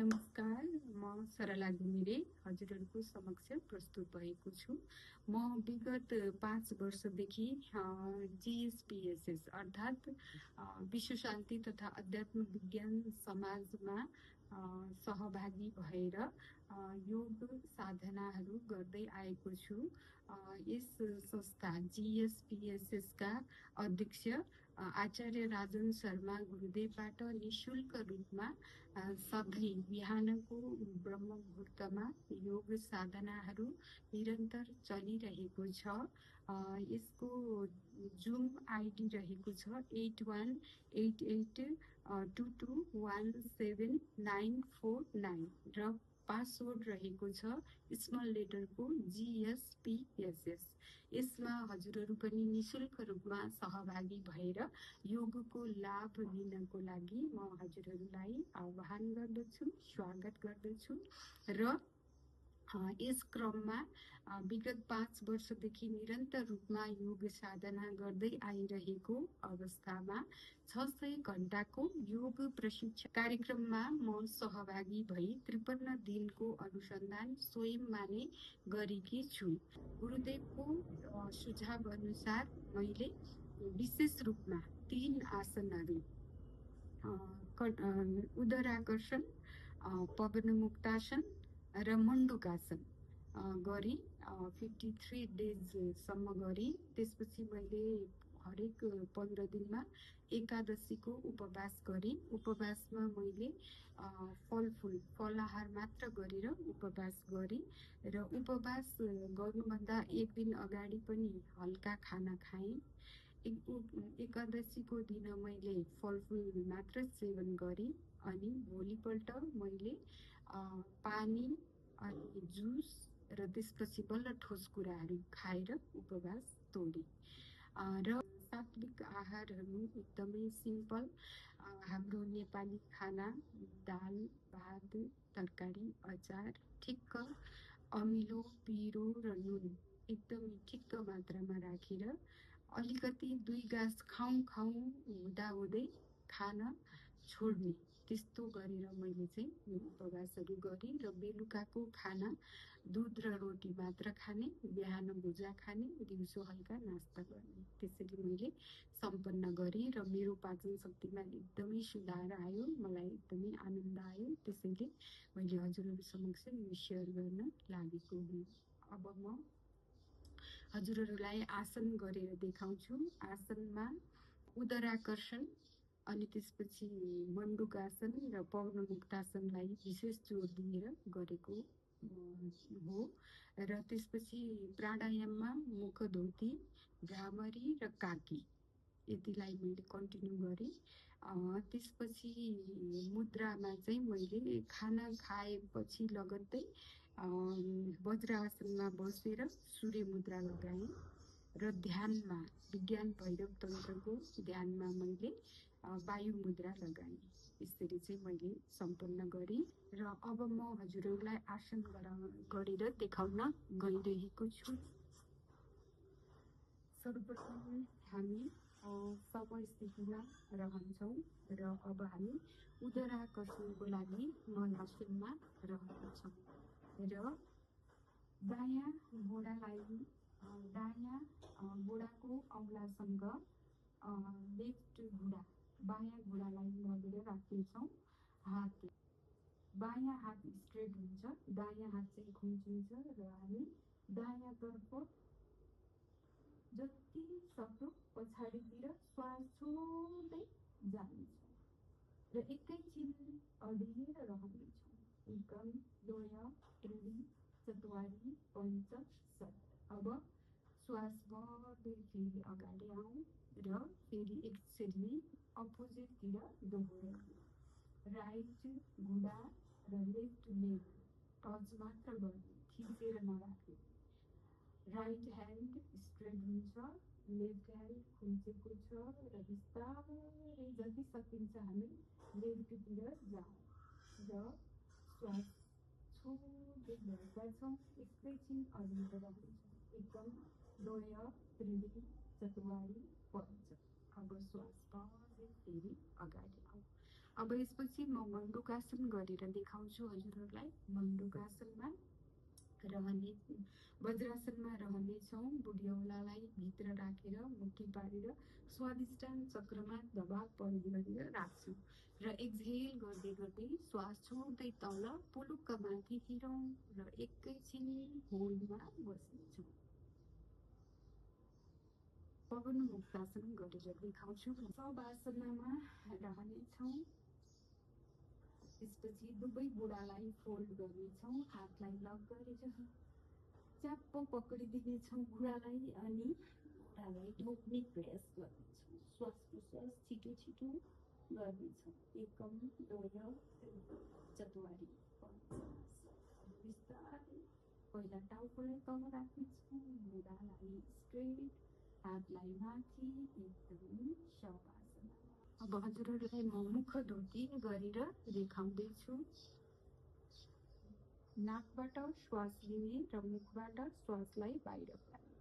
नमस्कार, म सरला घिमिरे हजुरहरूको समक्ष प्रस्तुत भएको छु। म विगत 5 वर्षदेखि जीएसपीएसएस अर्थात् विश्व शान्ति तथा अध्यात्म विज्ञान समाजमा सहभागी भएर योग साधनाहरू गर्दै आएको छु। यस संस्था जीएसपीएसएस का अध्यक्ष आचार्य राजन शर्मा गुरुदेवबाट निशुल्क रूपमा सधैँ बिहानको ब्रह्म मुहुर्तमा योग साधनाहरू निरन्तर चलिरहेको छ। यसको जुम आइडी रहेको छ 818822174949 र पासवर्ड रहेको छ स्मल लेटरको जीएसपीएसएस। यसमा हजुरहरू पनि निशुल्क रूपमा सहभागी भएर योगको लाभ लिनको लागि म हजुरहरूलाई आह्वान गर्दछु, स्वागत गर्दछु र यस क्रममा विगत 5 वर्षदेखि निरन्तर रूपमा योग साधना गर्दै आइरहेको अवस्थामा 600 घण्टाको योग प्रशिक्षण कार्यक्रममा म सहभागी भई 53 दिनको अनुसन्धान स्वयंमा नै गरेकी छु। गुरुदेवको सुझाव अनुसार मैले विशेष रूपमा 3 आसनहरू उदराकर्षण, पवनमुक्तासन र मण्डुकासन गरी 53 डेजसम्म गरी। त्यसपछि मैले हरेक 15 दिनमा एकादशीको उपवास गरी। उपवासमा मैले फलाहार मात्र गरेर उपवास गरी र उपवास गर्नुभन्दा एक दिन अगाडि पनि हल्का खाना खाएँ। एकादशीको दिन मैले फलफुल मात्र सेवन गरेँ अनि भोलिपल्ट मैले पानी अनि जुस र त्यसपछि बल्ल ठोस कुराहरू खाएर उपवास तोडेँ। र सात्विक आहारहरू एकदमै सिम्पल, हाम्रो नेपाली खाना दाल, भात, तरकारी, अचार, ठिक्क अमिलो, पिरो र नुन एकदमै ठिक्क मात्रामा राखेर अलिकति 2 गाँस खाउँ हुँदाहुँदै खान छोड्ने, त्यस्तो गरेर मैले चाहिँ उपवासहरू गरेँ र बेलुकाको खाना दुध र रोटी मात्र खाने, बिहान भुजा खाने, दिउँसो हल्का नास्ता गर्ने, त्यसरी मैले सम्पन्न गरेँ र मेरो पाचन शक्तिमा एकदमै सुधार आयो। मलाई एकदमै आनन्द आयो। त्यसैले मैले हजुरहरू समक्ष यो सेयर गर्न लागेको हुँ। अब म हजुरहरूलाई आसन गरेर देखाउँछु। आसनमा उदराकर्षण अनि त्यसपछि मण्डुकासन र पवनमुक्तासनलाई विशेष जोड दिएर गरेको हो। र त्यसपछि प्राणायाममा मुखधोती, भ्रामरी र काकी यतिलाई मैले कन्टिन्यू गरेँ। त्यसपछि मुद्रामा चाहिँ मैले खाना खाएपछि लगत्तै वज्रासनमा बसेर सूर्य मुद्रा लगाएँ र ध्यानमा विज्ञान भैरव तन्त्रको ध्यानमा मैले वायु मुद्रा लगाएँ। यसरी चाहिँ मैले सम्पन्न गरेँ र अब म हजुरहरूलाई आसन गरेर देखाउन गइरहेको छु। सर्वप्रथम हामी समस्थितिमा रहन्छौँ र अब हामी उदराकर्षणको लागि मलासनमा रहन्छौँ र दायाँ घुँडाको औँलासँग लेफ्ट घुँडा बायाँ घुँडालाई लगेर राख्नेछौँ। बायाँ हात स्ट्रेट हुन्छ, दायाँ हात चाहिँ खुम्चिन्छ र हामी दायाँतर्फ जति सक्दो पछाडितिर श्वास छोड्दै जानेछौँ र एकैछिन अडिएर रहनेछौँ। 1 2 3 4 5 7। अब श्वास बढ्दै फेरि अगाडि आउँ र फेरि एकचोटि अपोजिटतिर दोहोऱ्याउँ। राइट घुँडा र लेफ्ट लेग टच मात्र गर्ने, थिचेर नराख्ने। राइट ह्यान्ड स्ट्रेट हुन्छ, लेफ्ट ह्यान्ड खुम्चेको छ र बिस्तारै जति सकिन्छ हामी लेफ्टतिर जाउँ र श्वास छोड्दै गएका छौँ। एकैछिन अडिएर रहन्छौँ। 1 2 3 4 5। अब श्वास बढ्दै फेरि अगाडि आउँ। अब यसपछि म मण्डुकासन गरेर देखाउँछु हजुरहरूलाई। मण्डुकासनमा रहने वज्रासनमा रहनेछौँ। बुढी औँलालाई भित्र राखेर मुठी पारेर स्वादिष्टान चक्रमा दबाव परिगरेर राख्छौँ र एक्सहेल गर्दै गर्दै श्वास छोड्दै तल पुलुक्क माथि हिँडौँ र एकैछिन होल्डमा बस्नेछौँ। पवन मुक्तासन गरेर देखाउँछु। शवासनमा रहनेछौँ। त्यसपछि दुवै बुढालाई फोल्ड गर्नेछौँ। हातलाई लक गरेर च्याप्प पक्रिदिनेछौँ बुढालाई अनि बुढालाई ढोक्ने प्रयास गर्नेछौँ। श्वास प्रश्वास छिटो छिटो गर्नेछौँ। एकम, द्वय, त्रि, चत्वारी, पञ्च, बिस्तारै पहिला टाउकोलाई तल राख्नेछौँ। बुढालाई स्ट्रेट, हातलाई माथि, एकदमै शवासनमा। अब हजुरहरूलाई म मुख धोती गरेर देखाउँदैछु। नाकबाट श्वास लिने र मुखबाट श्वासलाई बाहिर फ्याल्ने।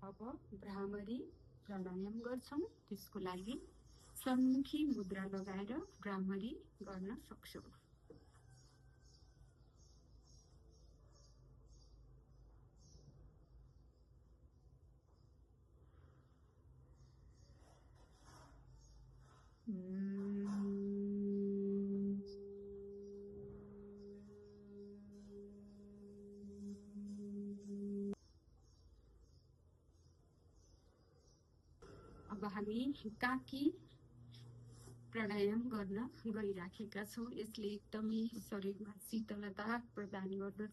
अब भ्रामरी प्राणायाम गर्छौँ। त्यसको लागि सम्मुखी मुद्रा लगाएर भ्रामरी गर्न सक्छौँ। अब हामी काकी प्राणायाम गर्न गइराखेका छौँ। यसले एकदमै शरीरमा शीतलता प्रदान गर्दछ।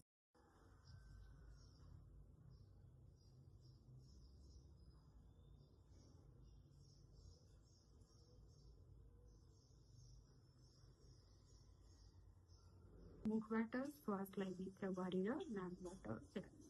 मुखबाट श्वासलाई भित्र भरेर नाकबाट फ्याल्ने।